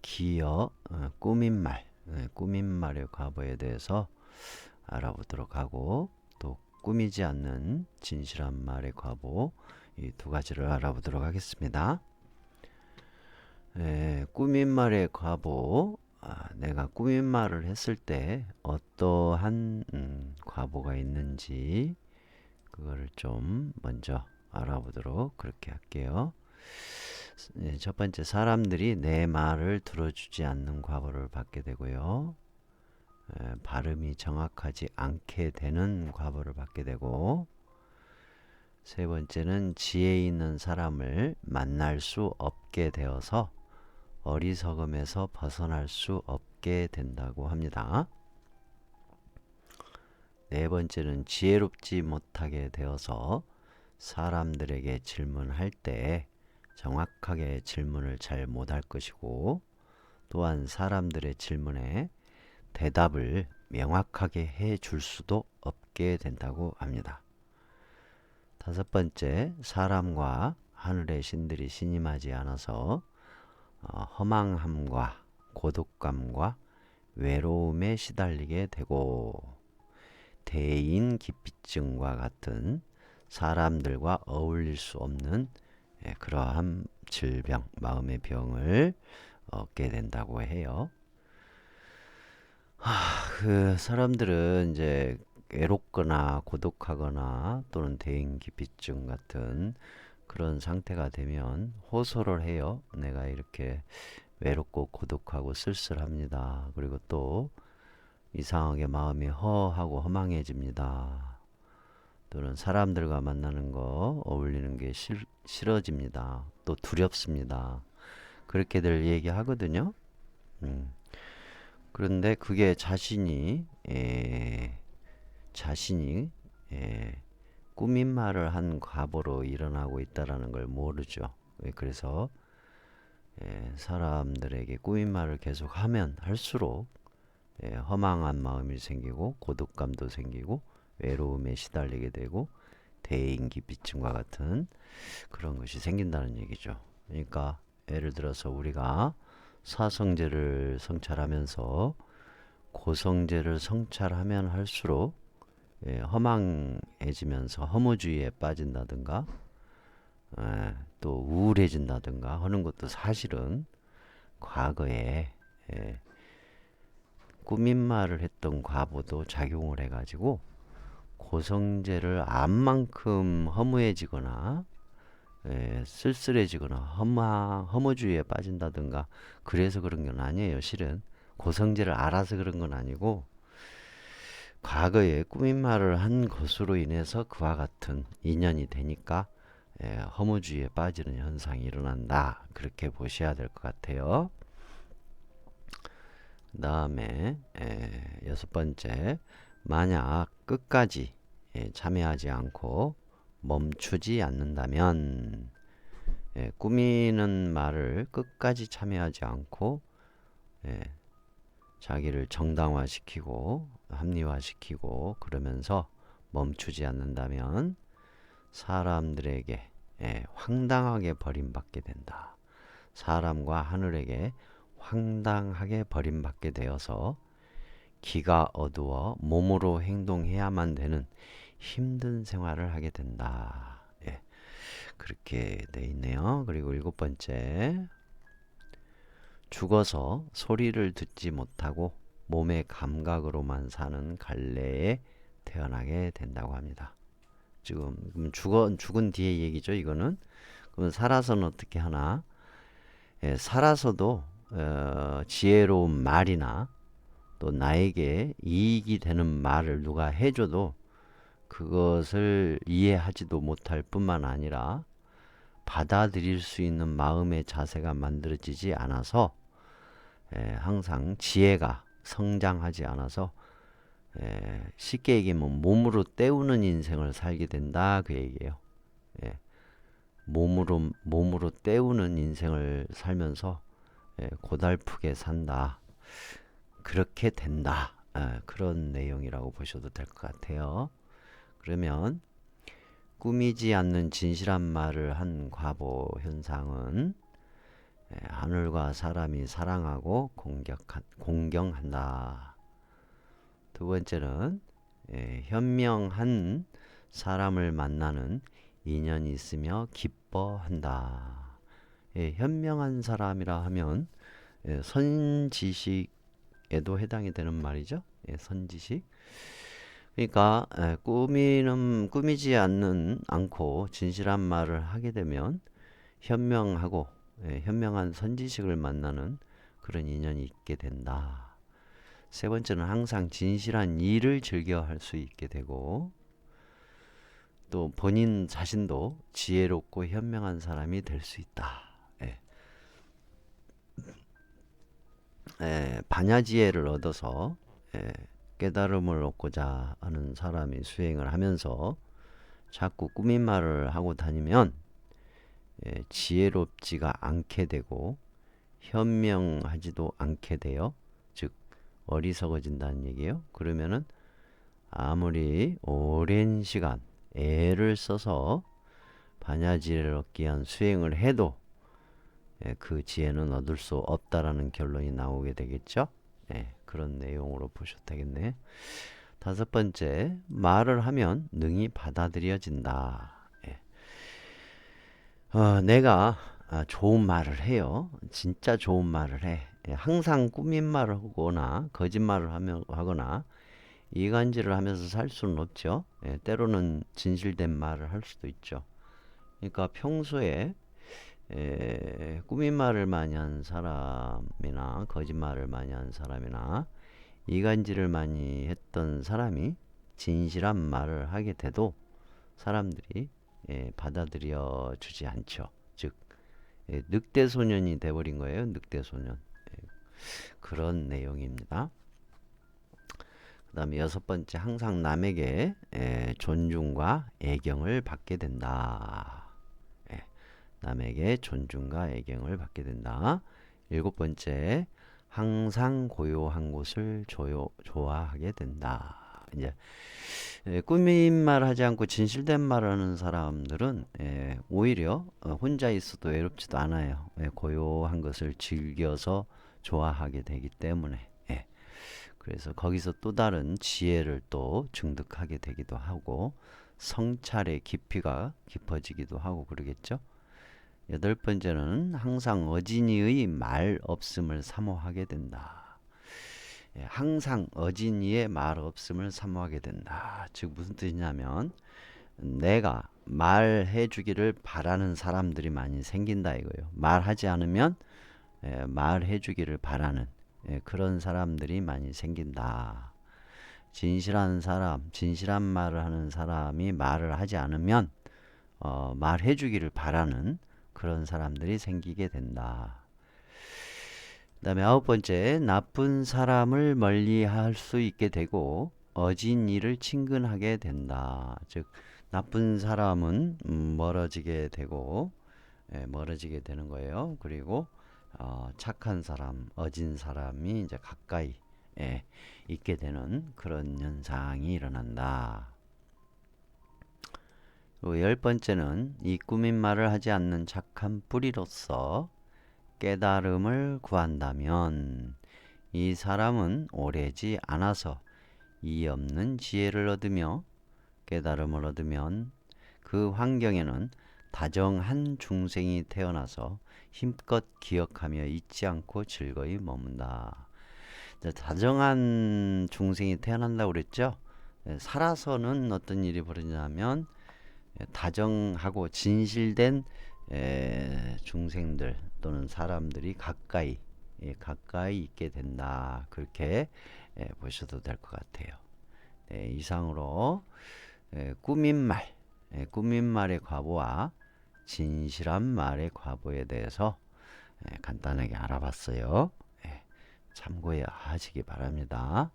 기어 꾸민말, 꾸민말의 과거에 대해서 알아보도록 하고, 또 꾸미지 않는 진실한 말의 과거, 이 두 가지를 알아보도록 하겠습니다. 꾸민말의 과보, 내가 꾸민말을 했을 때 어떠한 과보가 있는지 그거를 좀 먼저 알아보도록 그렇게 할게요. 첫 번째, 사람들이 내 말을 들어주지 않는 과보를 받게 되고요. 발음이 정확하지 않게 되는 과보를 받게 되고, 세 번째는 지혜 있는 사람을 만날 수 없게 되어서 어리석음에서 벗어날 수 없게 된다고 합니다. 네 번째는 지혜롭지 못하게 되어서 사람들에게 질문할 때 정확하게 질문을 잘 못할 것이고, 또한 사람들의 질문에 대답을 명확하게 해 줄 수도 없게 된다고 합니다. 다섯 번째, 사람과 하늘의 신들이 신임하지 않아서 허망함과 고독감과 외로움에 시달리게 되고, 대인기피증과 같은 사람들과 어울릴 수 없는 그러한 질병, 마음의 병을 얻게 된다고 해요. 그 사람들은 이제 외롭거나 고독하거나 또는 대인기피증 같은 그런 상태가 되면 호소를 해요. 내가 이렇게 외롭고 고독하고 쓸쓸합니다. 그리고 또 이상하게 마음이 허하고 허망해집니다. 또는 사람들과 만나는 거, 어울리는 게 싫어집니다. 또 두렵습니다. 그렇게들 얘기하거든요. 그런데 그게 자신이 꾸민 말을 한 과보로 일어나고 있다라는 걸 모르죠. 그래서 사람들에게 꾸민 말을 계속 하면 할수록 허망한 마음이 생기고 고독감도 생기고 외로움에 시달리게 되고 대인기피증과 같은 그런 것이 생긴다는 얘기죠. 그러니까 예를 들어서 우리가 사성제를 성찰하면서 고성제를 성찰하면 할수록 허망해지면서 허무주의에 빠진다든가 또 우울해진다든가 하는 것도 사실은 과거에 꾸민 말을 했던 과보도 작용을 해가지고 고성제를 안 만큼 허무해지거나 쓸쓸해지거나 허무주의에 빠진다든가 그래서 그런 건 아니에요. 실은 고성제를 알아서 그런 건 아니고 과거에 꾸민 말을 한 것으로 인해서 그와 같은 인연이 되니까 허무주의에 빠지는 현상이 일어난다. 그렇게 보셔야 될 것 같아요. 그 다음에 여섯 번째, 만약 끝까지 참여하지 않고 멈추지 않는다면, 꾸미는 말을 끝까지 참여하지 않고 자기를 정당화시키고 합리화시키고 그러면서 멈추지 않는다면 사람들에게 황당하게 버림받게 된다. 사람과 하늘에게 황당하게 버림받게 되어서 기가 어두워 몸으로 행동해야만 되는 힘든 생활을 하게 된다. 그렇게 돼 있네요. 그리고 일곱 번째, 죽어서 소리를 듣지 못하고 몸의 감각으로만 사는 갈래에 태어나게 된다고 합니다. 지금 죽은 뒤의 얘기죠. 이거는. 그러면 살아서는 어떻게 하나? 살아서도 지혜로운 말이나 또 나에게 이익이 되는 말을 누가 해줘도 그것을 이해하지도 못할 뿐만 아니라 받아들일 수 있는 마음의 자세가 만들어지지 않아서 항상 지혜가 성장하지 않아서 쉽게 얘기하면 몸으로 때우는 인생을 살게 된다 그 얘기예요. 몸으로 때우는 인생을 살면서 고달프게 산다. 그렇게 된다. 그런 내용이라고 보셔도 될 것 같아요. 그러면 꾸미지 않는 진실한 말을 한 과보 현상은 하늘과 사람이 사랑하고 공경한다. 두 번째는 현명한 사람을 만나는 인연이 있으며 기뻐한다. 현명한 사람이라 하면 선지식에도 해당이 되는 말이죠. 선지식. 그러니까 꾸미지 않고 진실한 말을 하게 되면 현명하고 현명한 선지식을 만나는 그런 인연이 있게 된다. 세 번째는 항상 진실한 일을 즐겨 할 수 있게 되고, 또 본인 자신도 지혜롭고 현명한 사람이 될 수 있다. 반야지혜를 얻어서 깨달음을 얻고자 하는 사람이 수행을 하면서 자꾸 꾸민 말을 하고 다니면 지혜롭지가 않게 되고 현명하지도 않게 돼요. 즉 어리석어진다는 얘기예요. 그러면은 아무리 오랜 시간 애를 써서 반야지혜를 얻기 위한 수행을 해도 그 지혜는 얻을 수 없다라는 결론이 나오게 되겠죠. 그런 내용으로 보셔도 되겠네. 다섯 번째, 말을 하면 능히 받아들여진다. 내가 좋은 말을 해요. 진짜 좋은 말을 해. 항상 꾸민 말을 하거나 거짓말을 하거나 이간질을 하면서 살 수는 없죠. 때로는 진실된 말을 할 수도 있죠. 그러니까 평소에 꾸민 말을 많이 한 사람이나 거짓말을 많이 한 사람이나 이간질을 많이 했던 사람이 진실한 말을 하게 돼도 사람들이 받아들여 주지 않죠. 즉 늑대 소년이 돼버린 거예요. 늑대 소년. 그런 내용입니다. 그 다음에 여섯 번째, 항상 남에게 존중과 애경을 받게 된다. 남에게 존중과 애경을 받게 된다. 일곱 번째, 항상 고요한 곳을 좋아하게 된다. 이제 꾸민 말 하지 않고 진실된 말을 하는 사람들은 오히려 혼자 있어도 외롭지도 않아요. 고요한 것을 즐겨서 좋아하게 되기 때문에. 그래서 거기서 또 다른 지혜를 또 증득하게 되기도 하고 성찰의 깊이가 깊어지기도 하고 그러겠죠. 여덟 번째는 항상 어진이의 말 없음을 사모하게 된다. 항상 어진이의 말 없음을 사모하게 된다. 즉 무슨 뜻이냐면 내가 말해 주기를 바라는 사람들이 많이 생긴다 이거예요. 말하지 않으면 말해 주기를 바라는 그런 사람들이 많이 생긴다. 진실한 사람, 진실한 말을 하는 사람이 말을 하지 않으면 말해 주기를 바라는 그런 사람들이 생기게 된다. 그 다음에 아홉 번째, 나쁜 사람을 멀리 할 수 있게 되고 어진 이를 친근하게 된다. 즉 나쁜 사람은 멀어지게 되고 멀어지게 되는 거예요. 그리고 착한 사람, 어진 사람이 이제 가까이 있게 되는 그런 현상이 일어난다. 열 번째는 이 꾸민 말을 하지 않는 착한 뿌리로서 깨달음을 구한다면 이 사람은 오래지 않아서 이 없는 지혜를 얻으며 깨달음을 얻으면 그 환경에는 다정한 중생이 태어나서 힘껏 기억하며 잊지 않고 즐거이 머문다. 다정한 중생이 태어난다고 그랬죠? 살아서는 어떤 일이 벌어지냐면 다정하고 진실된 중생들 또는 사람들이 가까이 있게 된다. 그렇게 보셔도 될 것 같아요. 이상으로 꾸민 말의 과보와 진실한 말의 과보에 대해서 간단하게 알아봤어요. 참고하시기 바랍니다.